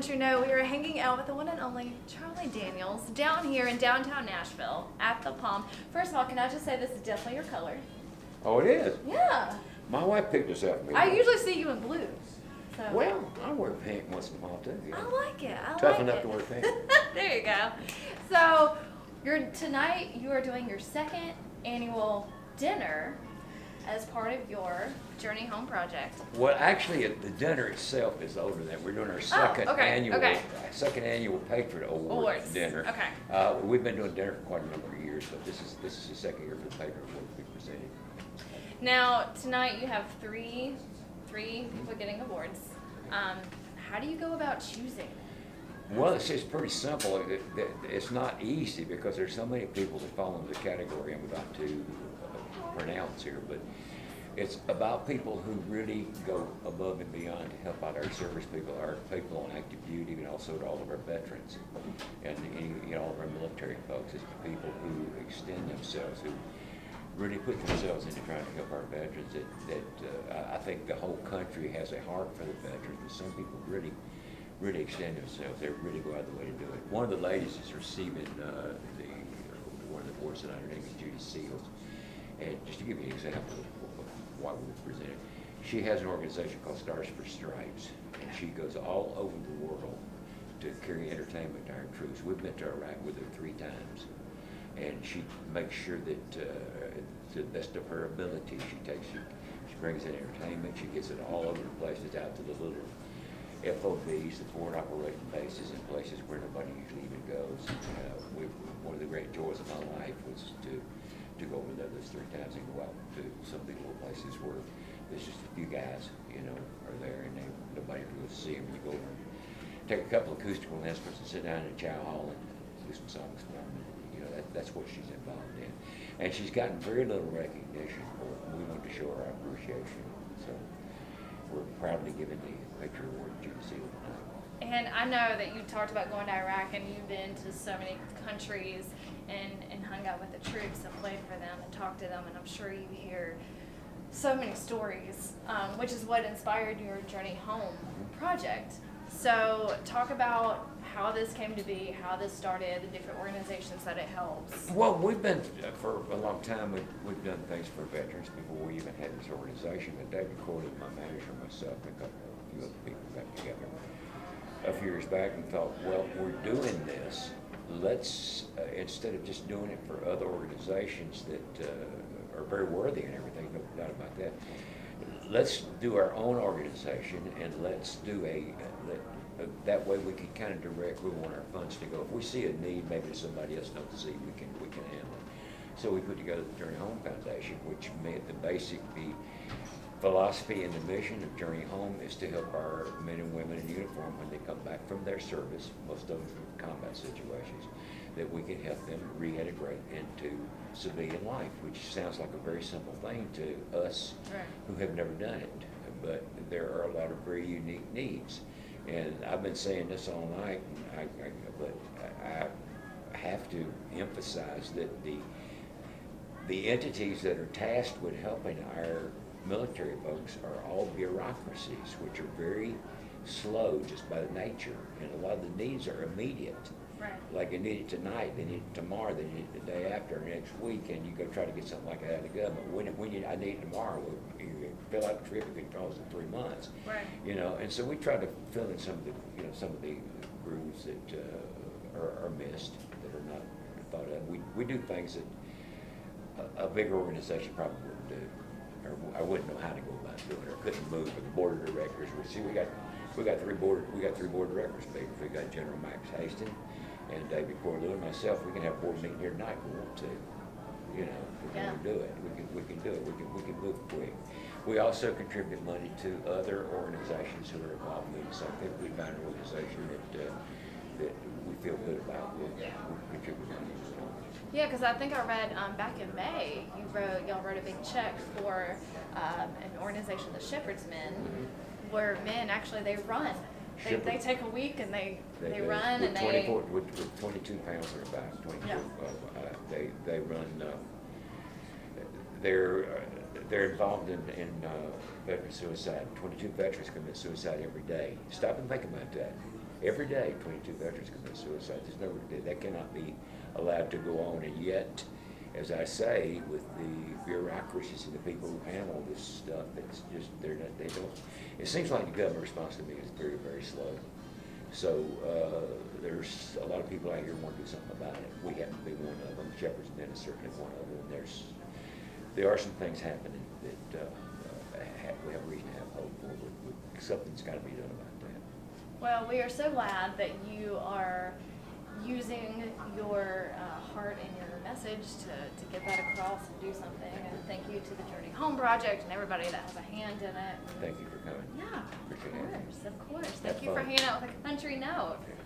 Country know, we are hanging out with the one and only Charlie Daniels down here in downtown Nashville at the Palm. First of all, can I just say this is definitely your color? Oh, it is? Yeah. My wife picked this out for me. I usually see you in blue. So. Well, I wear pink once in a while too. Yeah. I like it. Tough enough to wear pink. There you go. So, tonight you are doing your second annual dinner as part of your Journey Home project. Well, actually, the dinner itself is older than that. We're doing our second annual Patriot Award Dinner. Okay. We've been doing dinner for quite a number of years, but this is the second year for the Patriot Award to be presented. Now, tonight you have three people getting awards. How do you go about choosing? Well, it's pretty simple. It's not easy because there's so many people that fall into the category I'm about to pronounce here, but it's about people who really go above and beyond to help out our service people, our people on active duty, and also to all of our veterans and all of our military folks. It's people who extend themselves, who really put themselves into trying to help our veterans. I think the whole country has a heart for the veterans, but some people really extend themselves. They really go out of the way to do it. One of the ladies is receiving one of the awards tonight. Her name is Judy Seals. And just to give you an example of why we were presented, she has an organization called Stars for Stripes, and she goes all over the world to carry entertainment to our troops. We've been to Iraq with her 3 times, and she makes sure that to the best of her ability, she brings in entertainment. She gets it all over the places, out to the little FOBs, the forward operating bases, and places where nobody usually even goes. One of the great joys of my life was to go over there those 3 times and go out to some of the little places where there's just a few guys, are there, and nobody really see them. You go over and take a couple of acoustical instruments and sit down in a chow hall and do some songs for them. That's what she's involved in. And she's gotten very little recognition for it. We want to show her our appreciation. So we're proudly giving the Patriot Award to Judy Seal tonight. And I know that you talked about going to Iraq, and you've been to so many countries and hung out with the troops and played for them and talked to them, and I'm sure you hear so many stories, which is what inspired your Journey Home project. So talk about how this came to be, how this started, the different organizations that it helps. Well, we've been, for a long time, we've done things for veterans before we even had this organization. But David Corley, my manager, myself, and a few other people got together a few years back and thought, well, we're doing this. Let's, instead of just doing it for other organizations that are very worthy and everything, no doubt about that, let's do our own organization, and let's do that way we can kind of direct where we want our funds to go. If we see a need, maybe somebody else knows see, we can handle it. So we put together the Journey Home Foundation, which made the philosophy and the mission of Journey Home is to help our men and women in uniform when they come back from their service, most of them from combat situations, that we can help them reintegrate into civilian life, which sounds like a very simple thing to us who have never done it. But there are a lot of very unique needs. And I've been saying this all night, but I have to emphasize that the entities that are tasked with helping our military folks are all bureaucracies, which are very slow just by nature, and a lot of the needs are immediate. Right. Like they need it tonight, they need it tomorrow, they need it the day after, next week, and you go try to get something like that out of the government. I need it tomorrow. You fill out the trip, it can cost in 3 months. Right. And so we try to fill in some of the grooves that are missed, that are not thought of. We do things that a bigger organization probably wouldn't do. Or I wouldn't know how to go about doing it. I couldn't move with the board of directors. We got three board directors. We got General Max Hastings and David Corlew and myself. We can have a board meeting here tonight if we want to. If we want to do it, we can do it. We can move quick. We also contribute money to other organizations who are involved in this. I think we found an organization that we feel good about. We'll contribute money to. Yeah, because I think I read back in May, y'all wrote a big check for an organization, the Shepherd's Men, where men actually they run. They take a week and they run with and 24, with 22 pounds on their back. 22. Yeah. They run. They're involved in veteran suicide. 22 veterans commit suicide every day. Stop and think about that. Every day, 22 veterans commit suicide. There's no, that cannot be allowed to go on. And yet, as I say, with the bureaucracies and the people who handle this stuff, it's just, they don't, it seems like the government response to me is very, very slow. So there's a lot of people out here who want to do something about it. We happen to be one of them. Shepherd's Den is certainly one of them. There are some things happening that we have reason to have hope for, but something's got to be done about that. Well, we are so glad that you are using your heart and your message to get that across and do something. And thank you to the Journey Home Project and everybody that has a hand in it. Thank you for coming. Yeah, Appreciate it. of course. Thank you for fun. hanging out with a country note. Okay.